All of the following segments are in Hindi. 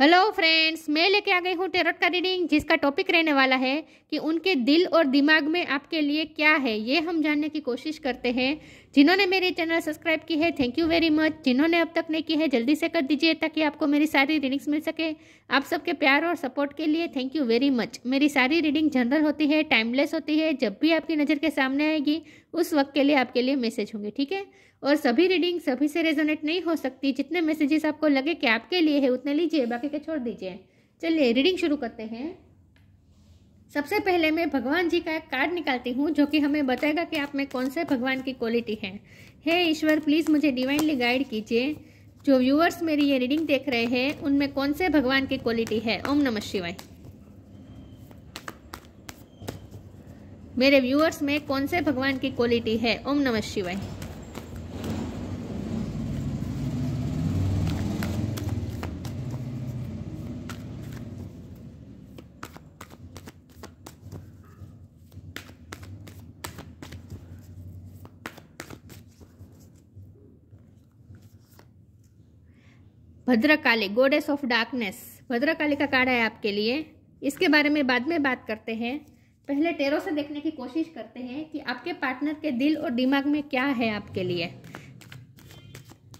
हेलो फ्रेंड्स, मैं लेके आ गई हूँ टेरोट का रीडिंग, जिसका टॉपिक रहने वाला है कि उनके दिल और दिमाग में आपके लिए क्या है, ये हम जानने की कोशिश करते हैं। जिन्होंने मेरे चैनल सब्सक्राइब की है, थैंक यू वेरी मच। जिन्होंने अब तक नहीं की है, जल्दी से कर दीजिए ताकि आपको मेरी सारी रीडिंग्स मिल सके। आप सबके प्यार और सपोर्ट के लिए थैंक यू वेरी मच। मेरी सारी रीडिंग जनरल होती है, टाइमलेस होती है। जब भी आपकी नज़र के सामने आएगी उस वक्त के लिए आपके लिए मैसेज होंगे, ठीक है। और सभी रीडिंग सभी से रेजोनेट नहीं हो सकती। जितने मैसेजेस आपको लगे कि आपके लिए है उतने लीजिए, बाकी के छोड़ दीजिए। चलिए रीडिंग शुरू करते हैं। सबसे पहले मैं भगवान जी का एक कार्ड निकालती हूँ जो कि हमें बताएगा कि आप में कौन से भगवान की क्वालिटी है। हे ईश्वर, प्लीज़ मुझे डिवाइनली गाइड कीजिए। जो व्यूअर्स मेरी ये रीडिंग देख रहे हैं उनमें कौन से भगवान की क्वालिटी है। ओम नमः शिवाय। मेरे व्यूअर्स में कौन से भगवान की क्वालिटी है। ओम नमः शिवाय। Bhadrakali, goddess of darkness, Bhadrakali का कार्ड है आपके लिए। इसके बारे में बाद में बात करते हैं। पहले टेरो से देखने की कोशिश करते हैं कि आपके पार्टनर के दिल और दिमाग में क्या है आपके लिए।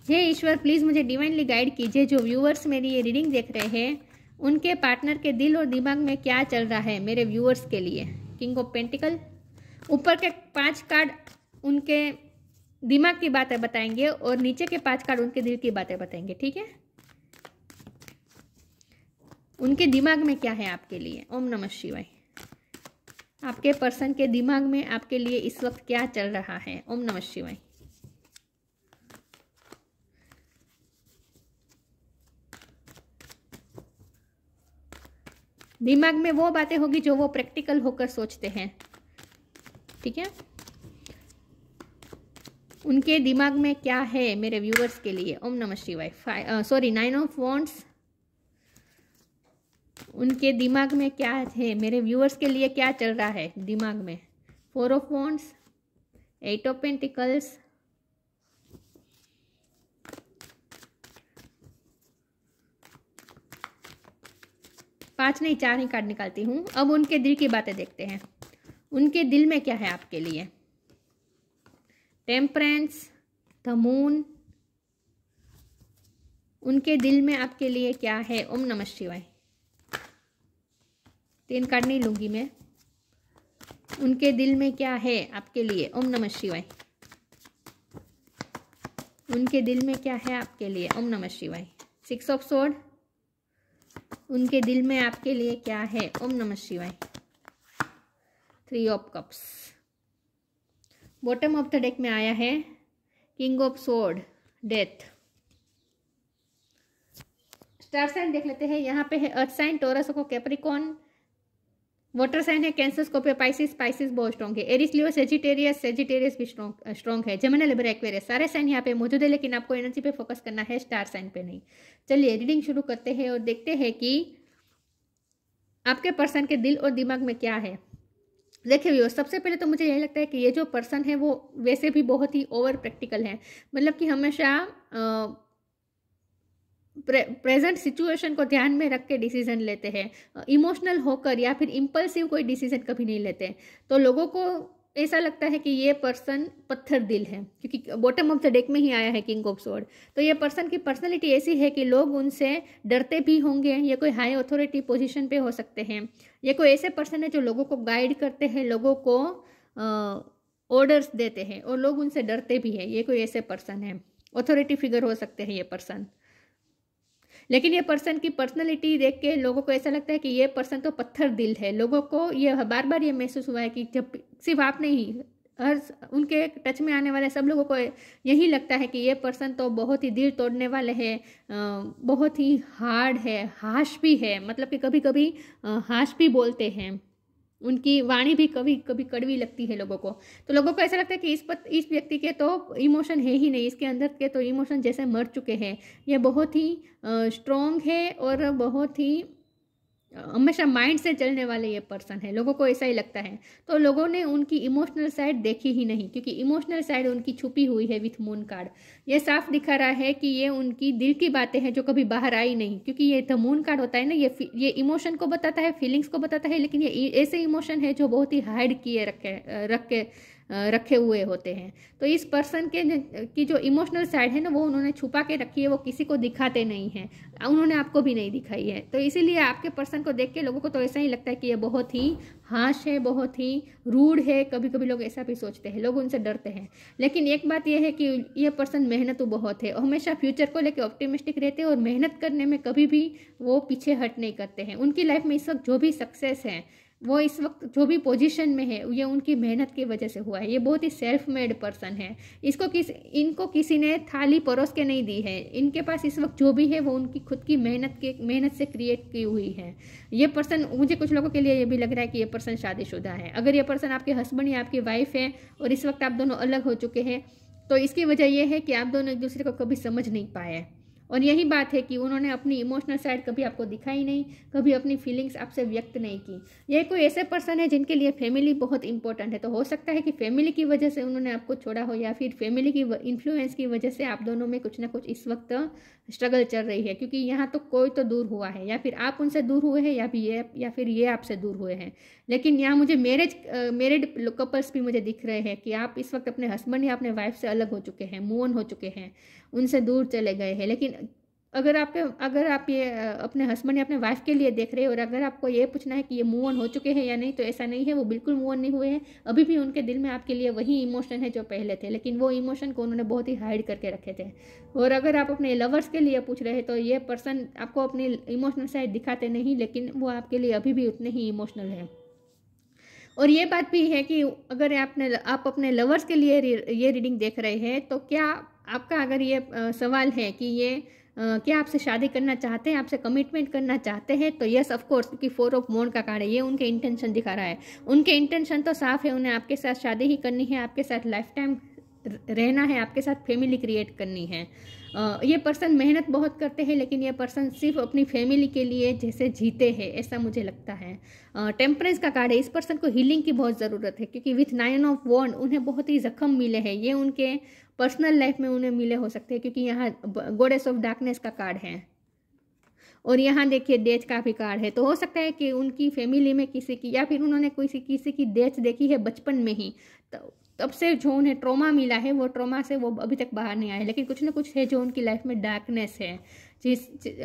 हे ईश्वर, प्लीज़ मुझे डिवाइनली गाइड कीजिए। जो व्यूअर्स मेरी ये रीडिंग देख रहे हैं उनके पार्टनर के दिल और दिमाग में क्या चल रहा है मेरे व्यूअर्स के लिए। किंग ऑफ पेंटिकल, ऊपर के 5 कार्ड उनके दिमाग की बातें बताएंगे और नीचे के 5 कार्ड उनके दिल की बातें बताएंगे, ठीक है। उनके दिमाग में क्या है आपके लिए। ओम नमः शिवाय। आपके पर्सन के दिमाग में आपके लिए इस वक्त क्या चल रहा है। ओम नमः शिवाय। दिमाग में वो बातें होगी जो वो प्रैक्टिकल होकर सोचते हैं, ठीक है। उनके दिमाग में क्या है मेरे व्यूअर्स के लिए। ओम नमः शिवाय। 9 ऑफ वॉन्ड्स, उनके दिमाग में क्या है मेरे व्यूअर्स के लिए, क्या चल रहा है दिमाग में। 4 ऑफ वॉन्ड्स, 8 ऑफ पेंटिकल्स, 5 नहीं 4 ही कार्ड निकालती हूँ। अब उनके दिल की बातें देखते हैं। उनके दिल में क्या है आपके लिए। टेम्परेंस, द मून, उनके दिल में आपके लिए क्या है। ओम नमः शिवाय। 3 कार्ड नहीं लूंगी मैं। उनके दिल में क्या है आपके लिए। ओम नमः शिवाय। उनके दिल में क्या है आपके लिए। ओम नमः शिवाय। 6 ऑफ स्वॉर्ड, उनके दिल में आपके लिए क्या है। ओम नमः शिवाय। 3 of cups, bottom of the deck में आया है king of sword, death. Star sign देख लेते हैं। यहाँ पे है अर्थ साइन, टॉरस को कैप्रिकॉन, वाटर साइन है कैंसर, स्कॉर्पियो, पाइसिस बहुत स्ट्रॉन्ग है। एरिस, लियो, सेजिटेरियस भी स्ट्रॉन्ग है। जेमिनी, लिब्रा, एक्वेरियस, सारे साइन यहाँ पे मौजूद है, लेकिन आपको एनर्जी पे फोकस करना है, स्टार साइन पे नहीं। चलिए रीडिंग शुरू करते हैं और देखते हैं कि आपके पर्सन के दिल और दिमाग में क्या है। देखिए व्यूअर्स, सबसे पहले तो मुझे यही लगता है कि ये जो पर्सन है वो वैसे भी बहुत ही ओवर प्रैक्टिकल है। मतलब कि हमेशा प्रेजेंट सिचुएशन को ध्यान में रख के डिसीजन लेते हैं। इमोशनल होकर या फिर इम्पल्सिव कोई डिसीजन कभी नहीं लेते। तो लोगों को ऐसा लगता है कि ये पर्सन पत्थर दिल है, क्योंकि बॉटम ऑफ द डेक में ही आया है किंग ऑफ स्वॉर्ड। तो ये पर्सन की पर्सनैलिटी ऐसी है कि लोग उनसे डरते भी होंगे। ये कोई हाई अथॉरिटी पोजीशन पे हो सकते हैं। ये कोई ऐसे पर्सन है जो लोगों को गाइड करते हैं, लोगों को ऑर्डर्स देते हैं और लोग उनसे डरते भी हैं। ये कोई ऐसे पर्सन है, अथॉरिटी फिगर हो सकते हैं ये पर्सन। लेकिन ये पर्सन की पर्सनैलिटी देख के लोगों को ऐसा लगता है कि ये पर्सन तो पत्थर दिल है। लोगों को ये बार बार ये महसूस हुआ है कि जब सिर्फ आप नहीं, हर उनके टच में आने वाले सब लोगों को यही लगता है कि ये पर्सन तो बहुत ही दिल तोड़ने वाले हैं, बहुत ही हार्ड है, हाश भी है। मतलब कि कभी कभी हाश भी बोलते हैं। उनकी वाणी भी कभी कभी कड़वी लगती है लोगों को। तो लोगों को ऐसा लगता है कि इस व्यक्ति के तो इमोशन है ही नहीं, इसके अंदर के तो इमोशन जैसे मर चुके हैं। ये बहुत ही स्ट्रॉन्ग है और बहुत ही हमेशा माइंड से चलने वाले ये पर्सन है, लोगों को ऐसा ही लगता है। तो लोगों ने उनकी इमोशनल साइड देखी ही नहीं, क्योंकि इमोशनल साइड उनकी छुपी हुई है विथ मून कार्ड। ये साफ दिखा रहा है कि ये उनकी दिल की बातें हैं जो कभी बाहर आई नहीं, क्योंकि ये द मून कार्ड होता है ना, ये इमोशन को बताता है, फीलिंग्स को बताता है, लेकिन ये ऐसे इमोशन है जो बहुत ही हाइड किए रखे हुए होते हैं। तो इस पर्सन की जो इमोशनल साइड है ना, वो उन्होंने छुपा के रखी है, वो किसी को दिखाते नहीं हैं, उन्होंने आपको भी नहीं दिखाई है। तो इसीलिए आपके पर्सन को देख के लोगों को तो ऐसा ही लगता है कि ये बहुत ही हाश है, बहुत ही रूड है। कभी कभी लोग ऐसा भी सोचते हैं, लोग उनसे डरते हैं। लेकिन एक बात यह है कि ये पर्सन मेहनतू बहुत है, हमेशा फ्यूचर को लेकर ऑप्टिमिस्टिक रहते हैं और मेहनत करने में कभी भी वो पीछे हट नहीं करते हैं। उनकी लाइफ में इस वक्त जो भी सक्सेस है, वो इस वक्त जो भी पोजीशन में है, ये उनकी मेहनत की वजह से हुआ है। ये बहुत ही सेल्फ मेड पर्सन है। इनको किसी ने थाली परोस के नहीं दी है। इनके पास इस वक्त जो भी है वो उनकी खुद की मेहनत से क्रिएट की हुई है। ये पर्सन, मुझे कुछ लोगों के लिए ये भी लग रहा है कि ये पर्सन शादीशुदा है। अगर ये पर्सन आपके हस्बैंड या आपकी वाइफ है और इस वक्त आप दोनों अलग हो चुके हैं, तो इसकी वजह यह है कि आप दोनों एक दूसरे को कभी समझ नहीं पाए। और यही बात है कि उन्होंने अपनी इमोशनल साइड कभी आपको दिखाई नहीं, कभी अपनी फीलिंग्स आपसे व्यक्त नहीं की। ये कोई ऐसे पर्सन है जिनके लिए फैमिली बहुत इंपॉर्टेंट है। तो हो सकता है कि फैमिली की वजह से उन्होंने आपको छोड़ा हो, या फिर फैमिली की इन्फ्लुएंस की वजह से आप दोनों में कुछ ना कुछ इस वक्त स्ट्रगल चल रही है। क्योंकि यहाँ तो कोई तो दूर हुआ है, या फिर आप उनसे दूर हुए हैं, या फिर ये आपसे दूर हुए हैं। लेकिन यहाँ मुझे मैरिड कपल्स भी मुझे दिख रहे हैं कि आप इस वक्त अपने हस्बैंड या अपने वाइफ से अलग हो चुके हैं, मूव ऑन हो चुके हैं, उनसे दूर चले गए हैं। लेकिन अगर आप ये अपने हस्बैंड या अपने वाइफ के लिए देख रहे हो, और अगर आपको ये पूछना है कि ये मूव ऑन हो चुके हैं या नहीं, तो ऐसा नहीं है। वो बिल्कुल मूव ऑन नहीं हुए हैं। अभी भी उनके दिल में आपके लिए वही इमोशन है जो पहले थे, लेकिन वो इमोशन को उन्होंने बहुत ही हाइड करके रखे थे। और अगर आप अपने लवर्स के लिए पूछ रहे हैं, तो ये पर्सन आपको अपनी इमोशनल साइड दिखाते नहीं, लेकिन वो आपके लिए अभी भी उतने ही इमोशनल है। और ये बात भी है कि अगर आप अपने लवर्स के लिए ये रीडिंग देख रहे हैं, तो क्या आपका अगर ये सवाल है कि ये क्या आपसे शादी करना चाहते हैं, आपसे कमिटमेंट करना चाहते हैं, तो यस ऑफ कोर्स, क्योंकि 4 ऑफ वॉन्ड का कार्ड है, ये उनके इंटेंशन दिखा रहा है। उनके इंटेंशन तो साफ है, उन्हें आपके साथ शादी ही करनी है, आपके साथ लाइफ टाइम रहना है, आपके साथ फैमिली क्रिएट करनी है। ये पर्सन मेहनत बहुत करते हैं, लेकिन ये पर्सन सिर्फ अपनी फैमिली के लिए जैसे जीते हैं, ऐसा मुझे लगता है। टेम्परेंस का कार्ड है। इस पर्सन को हीलिंग की बहुत ज़रूरत है, क्योंकि विथ 9 ऑफ वॉन्ड उन्हें बहुत ही जख्म मिले हैं। ये उनके पर्सनल लाइफ में उन्हें मिले हो सकते हैं, क्योंकि यहाँ गॉडेस ऑफ डार्कनेस का कार्ड है, और यहाँ देखिए डेथ का भी कार्ड है। तो हो सकता है कि उनकी फैमिली में किसी की, या फिर उन्होंने किसी की डेथ देखी है बचपन में ही, तब से जो उन्हें ट्रॉमा मिला है, वो ट्रॉमा से वो अभी तक बाहर नहीं आए। लेकिन कुछ ना कुछ है जो उनकी लाइफ में डार्कनेस है,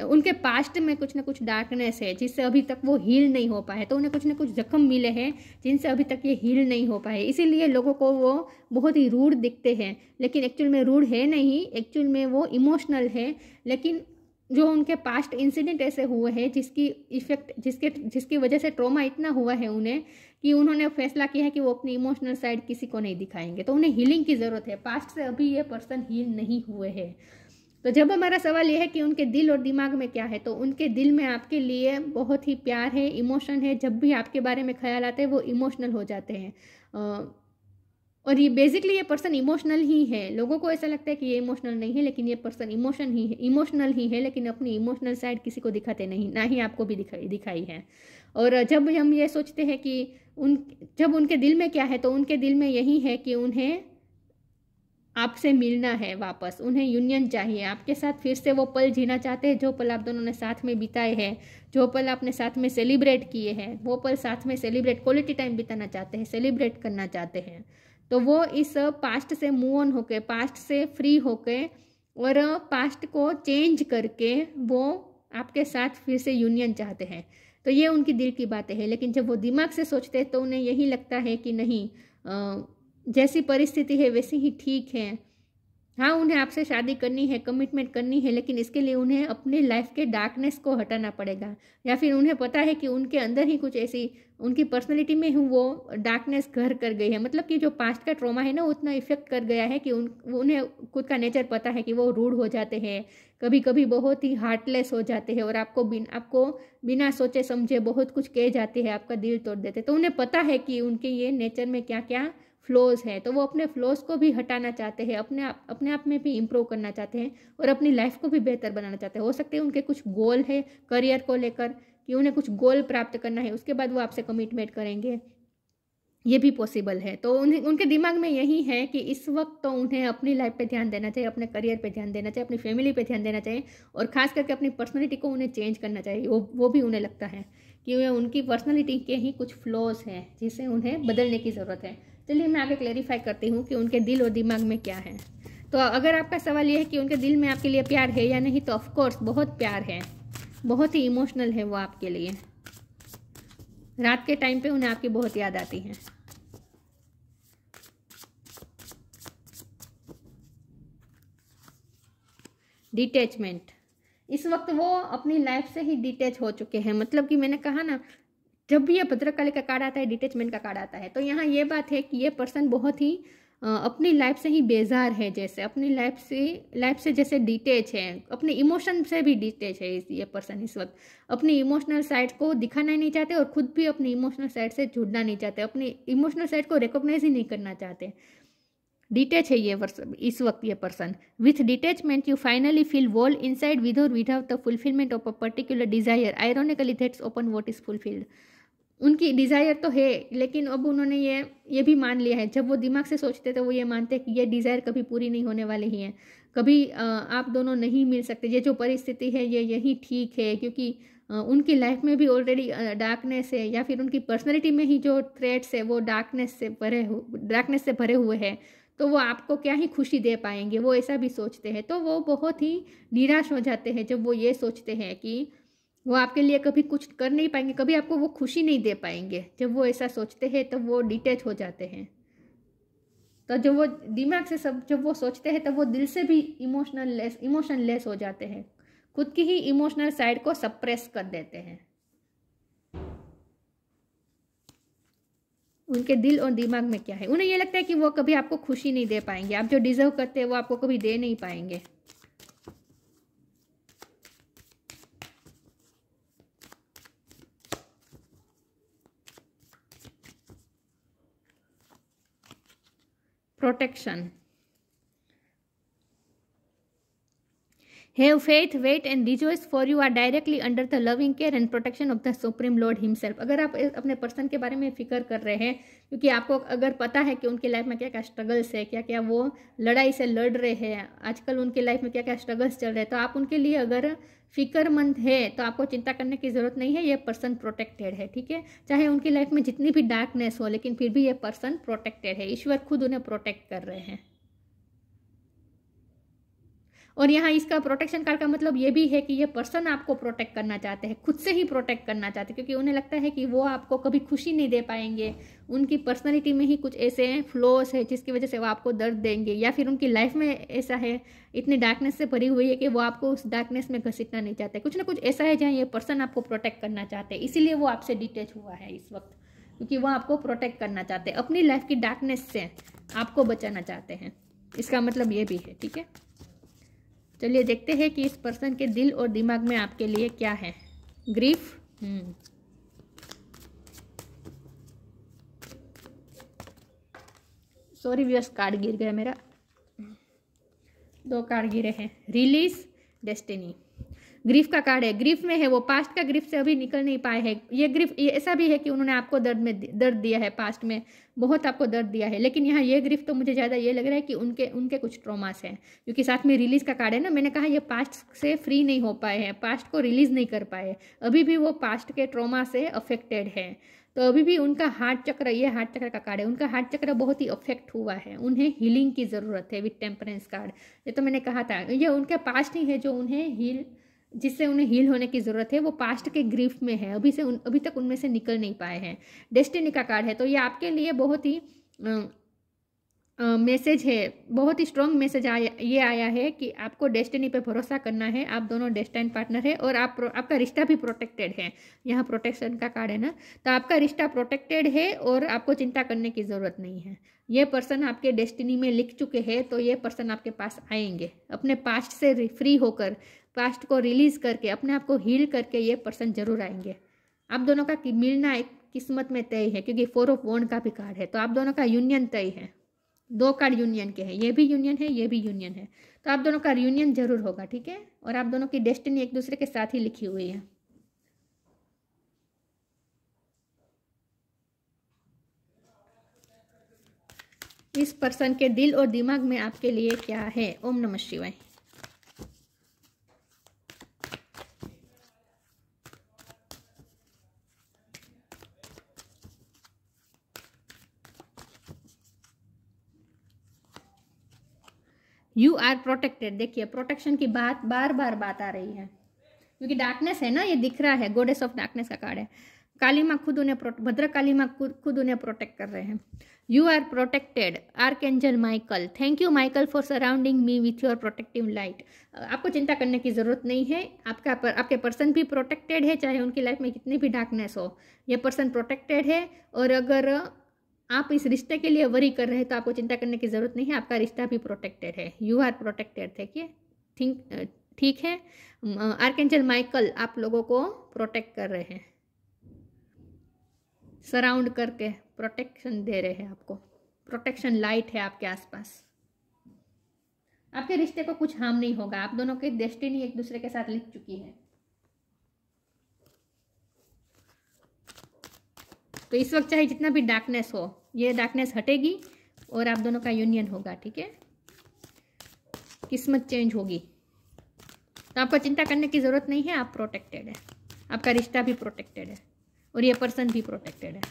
उनके पास्ट में कुछ ना कुछ डार्कनेस है, जिससे अभी तक वो हील नहीं हो पाए। तो उन्हें कुछ ना कुछ जख्म मिले हैं जिनसे अभी तक ये हील नहीं हो पाए। इसीलिए लोगों को वो बहुत ही रूड दिखते हैं, लेकिन एक्चुअल में रूड है नहीं, एक्चुअल में वो इमोशनल है। लेकिन जो उनके पास्ट इंसिडेंट ऐसे हुए हैं जिसकी वजह से ट्रॉमा इतना हुआ है उन्हें, कि उन्होंने फैसला किया है कि वो अपनी इमोशनल साइड किसी को नहीं दिखाएंगे। तो उन्हें हीलिंग की ज़रूरत है। पास्ट से अभी ये पर्सन हील नहीं हुए हैं। तो जब हमारा सवाल यह है कि उनके दिल और दिमाग में क्या है, तो उनके दिल में आपके लिए बहुत ही प्यार है, इमोशन है। जब भी आपके बारे में ख्याल आते हैं वो इमोशनल हो जाते हैं। और ये बेसिकली ये पर्सन इमोशनल ही है। लोगों को ऐसा लगता है कि ये इमोशनल नहीं है, लेकिन ये पर्सन इमोशनल ही है, लेकिन अपनी इमोशनल साइड किसी को दिखाते नहीं, ना ही आपको भी दिखाई है। और जब हम ये सोचते हैं कि जब उनके दिल में क्या है, तो उनके दिल में यही है कि उन्हें आपसे मिलना है वापस, उन्हें यूनियन चाहिए आपके साथ। फिर से वो पल जीना चाहते हैं जो पल आप दोनों ने साथ में बिताए हैं, जो पल आपने साथ में सेलिब्रेट किए हैं, वो पल साथ में क्वालिटी टाइम बिताना चाहते हैं, सेलिब्रेट करना चाहते हैं। तो वो इस पास्ट से मूव ऑन होके, पास्ट से फ्री होके और पास्ट को चेंज करके वो आपके साथ फिर से यूनियन चाहते हैं। तो ये उनकी दिल की बातें हैं। लेकिन जब वो दिमाग से सोचते हैं तो उन्हें यही लगता है कि नहीं, जैसी परिस्थिति है वैसी ही ठीक है। हाँ, उन्हें आपसे शादी करनी है, कमिटमेंट करनी है, लेकिन इसके लिए उन्हें अपने लाइफ के डार्कनेस को हटाना पड़ेगा। या फिर उन्हें पता है कि उनके अंदर ही कुछ ऐसी, उनकी पर्सनैलिटी में ही वो डार्कनेस घर कर गई है। मतलब कि जो पास्ट का ट्रॉमा है ना, वो उतना इफेक्ट कर गया है कि उन्हें खुद का नेचर पता है कि वो रूड हो जाते हैं, कभी कभी बहुत ही हार्टलेस हो जाते हैं, और आपको बिना सोचे समझे बहुत कुछ कह जाते हैं, आपका दिल तोड़ देते। तो उन्हें पता है कि उनके ये नेचर में क्या क्या फ्लॉज है। तो वो अपने फ्लॉज को भी हटाना चाहते हैं, अपने आप में भी इम्प्रूव करना चाहते हैं, और अपनी लाइफ को भी बेहतर बनाना चाहते हैं। हो सकते हैं उनके कुछ गोल है करियर को लेकर, कि उन्हें कुछ गोल प्राप्त करना है, उसके बाद वो आपसे कमिटमेंट करेंगे, ये भी पॉसिबल है। तो उनके दिमाग में यही है कि इस वक्त तो उन्हें अपनी लाइफ पे ध्यान देना चाहिए, अपने करियर पे ध्यान देना चाहिए, अपनी फैमिली पे ध्यान देना चाहिए, और खास करके अपनी पर्सनैलिटी को उन्हें चेंज करना चाहिए। वो भी उन्हें लगता है कि उनकी पर्सनैलिटी के ही कुछ फ्लॉज हैं जिसे उन्हें बदलने की ज़रूरत है। चलिए मैं आगे क्लेरिफाई करती हूँ कि उनके दिल और दिमाग में क्या है। तो अगर आपका सवाल ये है कि उनके दिल में आपके लिए प्यार है या नहीं, तो ऑफकोर्स बहुत प्यार है, बहुत ही इमोशनल है वो आपके लिए। रात के टाइम पे उन्हें आपकी बहुत याद आती है। डिटैचमेंट, इस वक्त वो अपनी लाइफ से ही डिटैच हो चुके हैं। मतलब कि मैंने कहा ना, जब भी ये भद्रकाली का कार्ड आता है, डिटैचमेंट का कार्ड आता है, तो यहाँ ये बात है कि ये पर्सन बहुत ही अपनी लाइफ से ही बेजार है, जैसे अपनी लाइफ से जैसे डिटेच है, अपने इमोशन से भी डिटेच है। ये पर्सन इस वक्त अपनी इमोशनल साइड को दिखाना ही नहीं चाहते और खुद भी अपनी इमोशनल साइड से जुड़ना नहीं चाहते, अपनी इमोशनल साइड को रिकॉग्नाइज ही नहीं करना चाहते। डिटेच है ये इस वक्त ये person. With detachment you finally feel whole inside with और without the fulfilment of a particular desire, ironically that's open what is fulfilled. उनकी डिज़ायर तो है, लेकिन अब उन्होंने ये भी मान लिया है, जब वो दिमाग से सोचते थे वो ये मानते हैं कि ये डिज़ायर कभी पूरी नहीं होने वाली ही है, कभी आप दोनों नहीं मिल सकते, ये जो परिस्थिति है ये यही ठीक है, क्योंकि उनकी लाइफ में भी ऑलरेडी डार्कनेस है, या फिर उनकी पर्सनैलिटी में ही जो थ्रेट्स है वो डार्कनेस से भरे हुए हैं। तो वो आपको क्या ही खुशी दे पाएंगे, वो ऐसा भी सोचते हैं। तो वो बहुत ही निराश हो जाते हैं जब वो ये सोचते हैं कि वो आपके लिए कभी कुछ कर नहीं पाएंगे, कभी आपको वो खुशी नहीं दे पाएंगे। जब वो ऐसा सोचते हैं तब वो डिटैच हो जाते हैं। तो जब वो दिमाग से जब वो सोचते हैं तब वो दिल से भी इमोशनलेस हो जाते हैं, खुद की ही इमोशनल साइड को सप्रेस कर देते हैं। उनके दिल और दिमाग में क्या है, उन्हें ये लगता है कि वो कभी आपको खुशी नहीं दे पाएंगे, आप जो डिजर्व करते हैं वो आपको कभी दे नहीं पाएंगे। Protection, Have faith, wait and rejoice, for you are directly under the loving care and protection of the Supreme Lord Himself। अगर आप अपने पर्सन के बारे में फिक्र कर रहे हैं, क्योंकि आपको अगर पता है कि उनकी लाइफ में क्या क्या स्ट्रगल्स है, क्या क्या वो लड़ाई से लड़ रहे हैं, आजकल उनकी लाइफ में क्या क्या स्ट्रगल्स चल रहे हैं, तो आप उनके लिए अगर फिक्रमंद है तो आपको चिंता करने की ज़रूरत नहीं है। ये पर्सन प्रोटेक्टेड है, ठीक है। चाहे उनकी लाइफ में जितनी भी डार्कनेस हो, लेकिन फिर भी ये पर्सन प्रोटेक्टेड है। ईश्वर खुद उन्हें प्रोटेक्ट कर रहे हैं। और यहाँ इसका प्रोटेक्शन कार्ड का मतलब ये भी है कि ये पर्सन आपको प्रोटेक्ट करना चाहते हैं, खुद से ही प्रोटेक्ट करना चाहते हैं, क्योंकि उन्हें लगता है कि वो आपको कभी खुशी नहीं दे पाएंगे। उनकी पर्सनैलिटी में ही कुछ ऐसे फ्लॉज है जिसकी वजह से वो आपको दर्द देंगे, या फिर उनकी लाइफ में ऐसा है, इतनी डार्कनेस से भरी हुई है कि वो आपको उस डार्कनेस में घसीटना नहीं चाहते। कुछ ना कुछ ऐसा है जहाँ ये पर्सन आपको प्रोटेक्ट करना चाहते हैं, इसीलिए वो आपसे डिटैच हुआ है इस वक्त, क्योंकि वो आपको प्रोटेक्ट करना चाहते हैं, अपनी लाइफ की डार्कनेस से आपको बचाना चाहते हैं। इसका मतलब ये भी है, ठीक है। चलिए देखते हैं कि इस पर्सन के दिल और दिमाग में आपके लिए क्या है। ग्रीफ, सॉरी व्यूअर्स, कार्ड गिर गया मेरा, 2 कार्ड गिरे हैं। रिलीज, डेस्टिनी, ग्रीफ का कार्ड है। ग्रीफ में है, वो पास्ट का ग्रीफ से अभी निकल नहीं पाए हैं। ये ग्रीफ ऐसा भी है कि उन्होंने आपको दर्द दिया है, पास्ट में बहुत आपको दर्द दिया है, लेकिन यहाँ ये ग्रीफ तो मुझे ज़्यादा ये लग रहा है कि उनके कुछ ट्रॉमास हैं, क्योंकि साथ में रिलीज का कार्ड है ना। मैंने कहा ये पास्ट से फ्री नहीं हो पाए हैं, पास्ट को रिलीज नहीं कर पाए, अभी भी वो पास्ट के ट्रॉमा से अफेक्टेड है। तो अभी भी उनका हार्ट चक्र, ये हार्ट चक्र का कार्ड है, उनका हार्ट चक्र बहुत ही अफेक्ट हुआ है, उन्हें हीलिंग की ज़रूरत है। विथ टेम्परेंस कार्ड, ये तो मैंने कहा था, ये उनके पास्ट ही है जो उन्हें जिससे उन्हें हील होने की ज़रूरत है। वो पास्ट के ग्रीफ में है, अभी तक उनमें से निकल नहीं पाए हैं। डेस्टिनी का कार्ड है, तो ये आपके लिए बहुत ही मैसेज है, बहुत ही स्ट्रॉन्ग मैसेज आया है कि आपको डेस्टिनी पे भरोसा करना है। आप दोनों डेस्टाइन पार्टनर है और आपका रिश्ता भी प्रोटेक्टेड है। यहाँ प्रोटेक्शन का कार्ड है ना, तो आपका रिश्ता प्रोटेक्टेड है और आपको चिंता करने की ज़रूरत नहीं है। ये पर्सन आपके डेस्टिनी में लिख चुके हैं, तो ये पर्सन आपके पास आएंगे अपने पास्ट से फ्री होकर, पास्ट को रिलीज़ करके, अपने आप को हील करके ये पर्सन जरूर आएंगे। आप दोनों का मिलना एक किस्मत में तय है, क्योंकि 4 ऑफ वॉन्ड का भी कार्ड है, तो आप दोनों का यूनियन तय है। 2 कार्ड यूनियन के हैं, ये भी यूनियन है, ये भी यूनियन है, तो आप दोनों का यूनियन जरूर होगा, ठीक है। और आप दोनों की डेस्टिनी एक दूसरे के साथ ही लिखी हुई है। इस पर्सन के दिल और दिमाग में आपके लिए क्या है? ओम नमः शिवाय। You are protected. देखिए प्रोटेक्शन की बात बार बार बात आ रही है, क्योंकि डार्कनेस है ना, ये दिख रहा है, गॉडेस ऑफ डार्कनेस का कार्ड है। काली माँ खुद उन्हें भद्र काली माँ खुद उन्हें प्रोटेक्ट कर रहे हैं। You are protected. Archangel Michael, thank you Michael for surrounding me with your protective light. आपको चिंता करने की ज़रूरत नहीं है, आपके पर्सन भी प्रोटेक्टेड है, चाहे उनकी लाइफ में कितनी भी डार्कनेस हो, ये पर्सन प्रोटेक्टेड है। और अगर आप इस रिश्ते के लिए वरी कर रहे हैं तो आपको चिंता करने की ज़रूरत नहीं है, आपका रिश्ता भी प्रोटेक्टेड है। You are protected. देखिए ठीक है। आर्कएंजल माइकल आप लोगों को प्रोटेक्ट कर रहे हैं, सराउंड करके प्रोटेक्शन दे रहे हैं आपको। प्रोटेक्शन लाइट है आपके आसपास। आपके रिश्ते को कुछ हार्म नहीं होगा। आप दोनों की डेस्टिनी एक दूसरे के साथ लिख चुकी है। तो इस वक्त चाहे जितना भी डार्कनेस हो, ये डार्कनेस हटेगी और आप दोनों का यूनियन होगा। ठीक है, किस्मत चेंज होगी। तो आपको चिंता करने की ज़रूरत नहीं है, आप प्रोटेक्टेड है, आपका रिश्ता भी प्रोटेक्टेड है और ये पर्सन भी प्रोटेक्टेड है।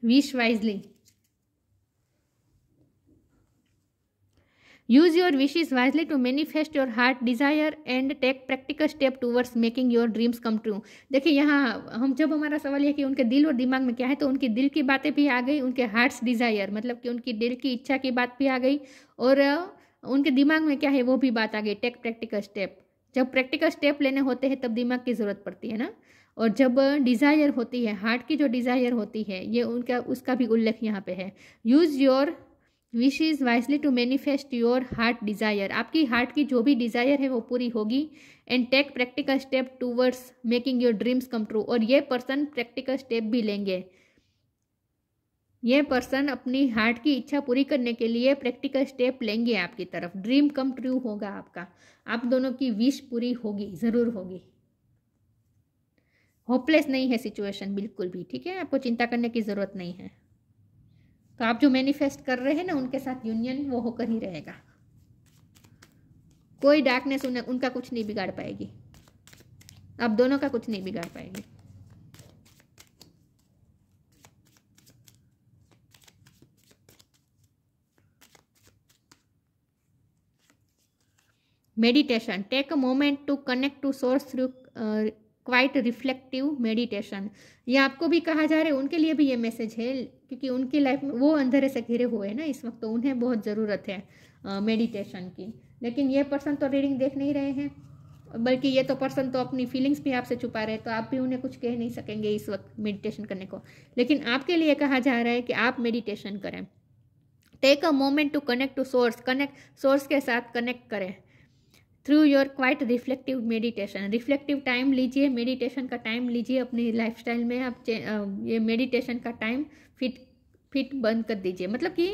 Wish wisely. Use your wishes wisely to manifest your heart desire and take practical step towards making your dreams come true. देखिए यहाँ हमारा सवाल यह कि उनके दिल और दिमाग में क्या है, तो उनकी दिल की बातें भी आ गई, उनके हार्ट्स डिजायर मतलब कि उनकी दिल की इच्छा की बात भी आ गई, और उनके दिमाग में क्या है वो भी बात आ गई। Take practical step. जब प्रैक्टिकल स्टेप लेने होते हैं तब दिमाग की ज़रूरत पड़ती है ना, और जब डिज़ायर होती है, हार्ट की जो डिज़ायर होती है, ये उसका भी उल्लेख यहाँ पे है। Use your wishes wisely to manifest your heart desire. आपकी हार्ट की जो भी डिज़ायर है वो पूरी होगी। And take practical step towards making your dreams come true. और ये पर्सन प्रैक्टिकल स्टेप भी लेंगे। ये पर्सन अपनी हार्ट की इच्छा पूरी करने के लिए प्रैक्टिकल स्टेप लेंगे आपकी तरफ। ड्रीम कम ट्रू होगा आपका, आप दोनों की विश पूरी होगी, ज़रूर होगी। होपलेस नहीं है सिचुएशन बिल्कुल भी। ठीक है, आपको चिंता करने की ज़रूरत नहीं है। तो आप जो मैनिफेस्ट कर रहे हैं ना, उनके साथ यूनियन वो होकर ही रहेगा। कोई डार्कनेस उनका कुछ नहीं बिगाड़ पाएगी, आप दोनों का कुछ नहीं बिगाड़ पाएगी। Meditation. Take a moment to connect to source through quiet reflective meditation. ये आपको भी कहा जा रहा है, उनके लिए भी ये मैसेज है, क्योंकि उनकी लाइफ में वो अंधेरे से घिरे हुए हैं ना इस वक्त, तो उन्हें बहुत ज़रूरत है मेडिटेशन की। लेकिन ये पर्सन तो रीडिंग देख नहीं रहे हैं, बल्कि ये तो पर्सन तो अपनी फीलिंग्स भी आपसे छुपा रहे हैं, तो आप भी उन्हें कुछ कह नहीं सकेंगे इस वक्त मेडिटेशन करने को। लेकिन आपके लिए कहा जा रहा है कि आप मेडिटेशन करें। Take a moment to connect to source. Source के साथ कनेक्ट करें through your quiet reflective meditation. Reflective time लीजिए, मेडिटेशन का टाइम लीजिए अपनी लाइफस्टाइल में। आप ये मेडिटेशन का टाइम फिट बंद कर दीजिए, मतलब कि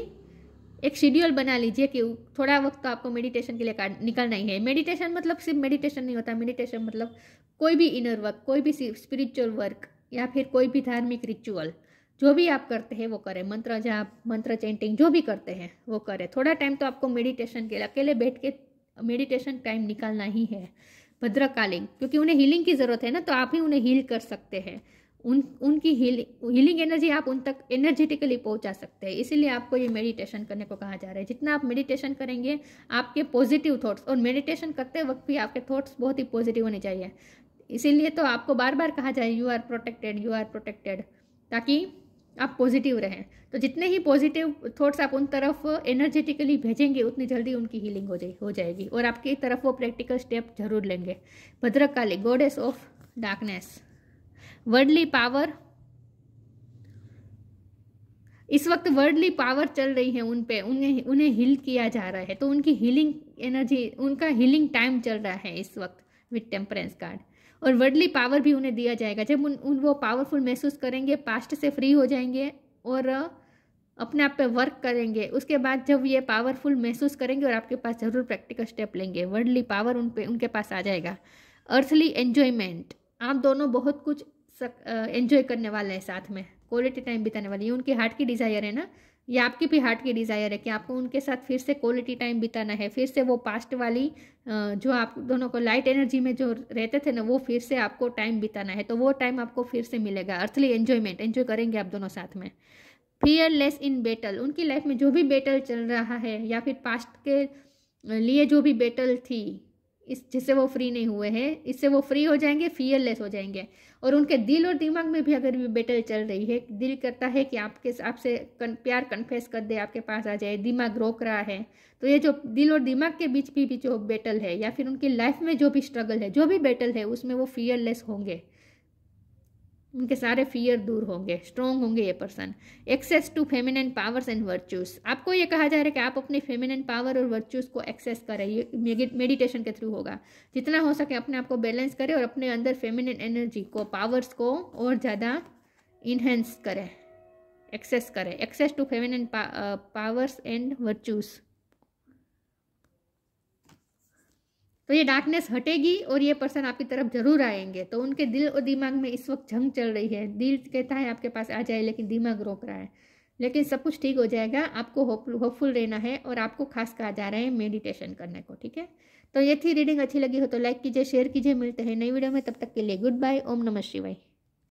एक शेड्यूल बना लीजिए कि थोड़ा वक्त तो आपको मेडिटेशन के लिए निकालना ही है। मेडिटेशन मतलब सिर्फ मेडिटेशन नहीं होता, मेडिटेशन मतलब कोई भी इनर वर्क, कोई भी स्पिरिचुअल वर्क, या फिर कोई भी धार्मिक रिचुअल, जो भी आप करते हैं वो करें। मंत्र जाप, मंत्र चैंटिंग, जो भी करते हैं वो करें। थोड़ा टाइम तो आपको मेडिटेशन के लिए अकेले बैठ के मेडिटेशन टाइम निकालना ही है। भद्रकाली, क्योंकि उन्हें हीलिंग की ज़रूरत है ना, तो आप ही उन्हें हील कर सकते हैं। उनकी हीलिंग एनर्जी आप उन तक एनर्जेटिकली पहुंचा सकते हैं। इसीलिए आपको ये मेडिटेशन करने को कहा जा रहा है। जितना आप मेडिटेशन करेंगे, आपके पॉजिटिव थॉट्स, और मेडिटेशन करते वक्त भी आपके थॉट्स बहुत ही पॉजिटिव होने चाहिए। इसीलिए तो आपको बार बार कहा जाए you are protected, you are protected, ताकि आप पॉजिटिव रहें। तो जितने ही पॉजिटिव थॉट्स आप उन तरफ एनर्जेटिकली भेजेंगे, उतनी जल्दी उनकी हीलिंग हो जाएगी, और आपकी तरफ वो प्रैक्टिकल स्टेप जरूर लेंगे। Bhadrakali, goddess of darkness. Worldly power. इस वक्त वर्डली पावर चल रही है उन पे, उन्हें हील किया जा रहा है, तो उनकी हीलिंग एनर्जी, उनका हीलिंग टाइम चल रहा है इस वक्त विथ टेम्परेंस कार्ड। और वर्डली पावर भी उन्हें दिया जाएगा। जब वो पावरफुल महसूस करेंगे, पास्ट से फ्री हो जाएंगे और अपने आप पे वर्क करेंगे, उसके बाद जब ये पावरफुल महसूस करेंगे और आपके पास ज़रूर प्रैक्टिकल स्टेप लेंगे, वर्डली पावर उनके पास आ जाएगा। Earthly enjoyment. आप दोनों बहुत कुछ एंजॉय करने वाले हैं, साथ में क्वालिटी टाइम बिताने वाले। ये उनकी हार्ट की डिज़ायर है ना, ये आपकी भी हार्ट की डिज़ायर है कि आपको उनके साथ फिर से क्वालिटी टाइम बिताना है, फिर से वो पास्ट वाली जो आप दोनों को लाइट एनर्जी में जो रहते थे ना, वो फिर से आपको टाइम बिताना है। तो वो टाइम आपको फिर से मिलेगा, अर्थली एन्जॉयमेंट एंजॉय करेंगे आप दोनों साथ में। फियरलेस इन बैटल, उनकी लाइफ में जो भी बैटल चल रहा है या फिर पास्ट के लिए जो भी बैटल थी, इस जिससे वो फ्री नहीं हुए हैं, इससे वो फ्री हो जाएंगे, फियरलेस हो जाएंगे। और उनके दिल और दिमाग में भी अगर भी बैटल चल रही है, दिल करता है कि आपसे प्यार कन्फेस कर दे, आपके पास आ जाए, दिमाग रोक रहा है, तो ये जो दिल और दिमाग के बीच भी जो बैटल है या फिर उनकी लाइफ में जो भी स्ट्रगल है, जो भी बैटल है, उसमें वो फियरलेस होंगे, उनके सारे फियर दूर होंगे, स्ट्रॉन्ग होंगे ये person. Access to feminine powers and virtues, आपको ये कहा जा रहा है कि आप अपनी फेमिनिन पावर और वर्च्यूज को एक्सेस करें, ये मेडिटेशन के थ्रू होगा। जितना हो सके अपने आप को बैलेंस करें और अपने अंदर फेमिनिन एनर्जी को, पावर्स को और ज़्यादा इन्हेंस करें, एक्सेस करें। Access to feminine powers and virtues, तो ये डार्कनेस हटेगी और ये पर्सन आपकी तरफ जरूर आएंगे। तो उनके दिल और दिमाग में इस वक्त जंग चल रही है, दिल कहता है आपके पास आ जाए, लेकिन दिमाग रोक रहा है। लेकिन सब कुछ ठीक हो जाएगा, आपको होपफुल रहना है और आपको खास कहा जा रहा है मेडिटेशन करने को, ठीक है। तो ये थी रीडिंग, अच्छी लगी हो तो लाइक कीजिए, शेयर कीजिए। मिलते हैं नई वीडियो में, तब तक के लिए गुड बाय। ओम नमः शिवाय।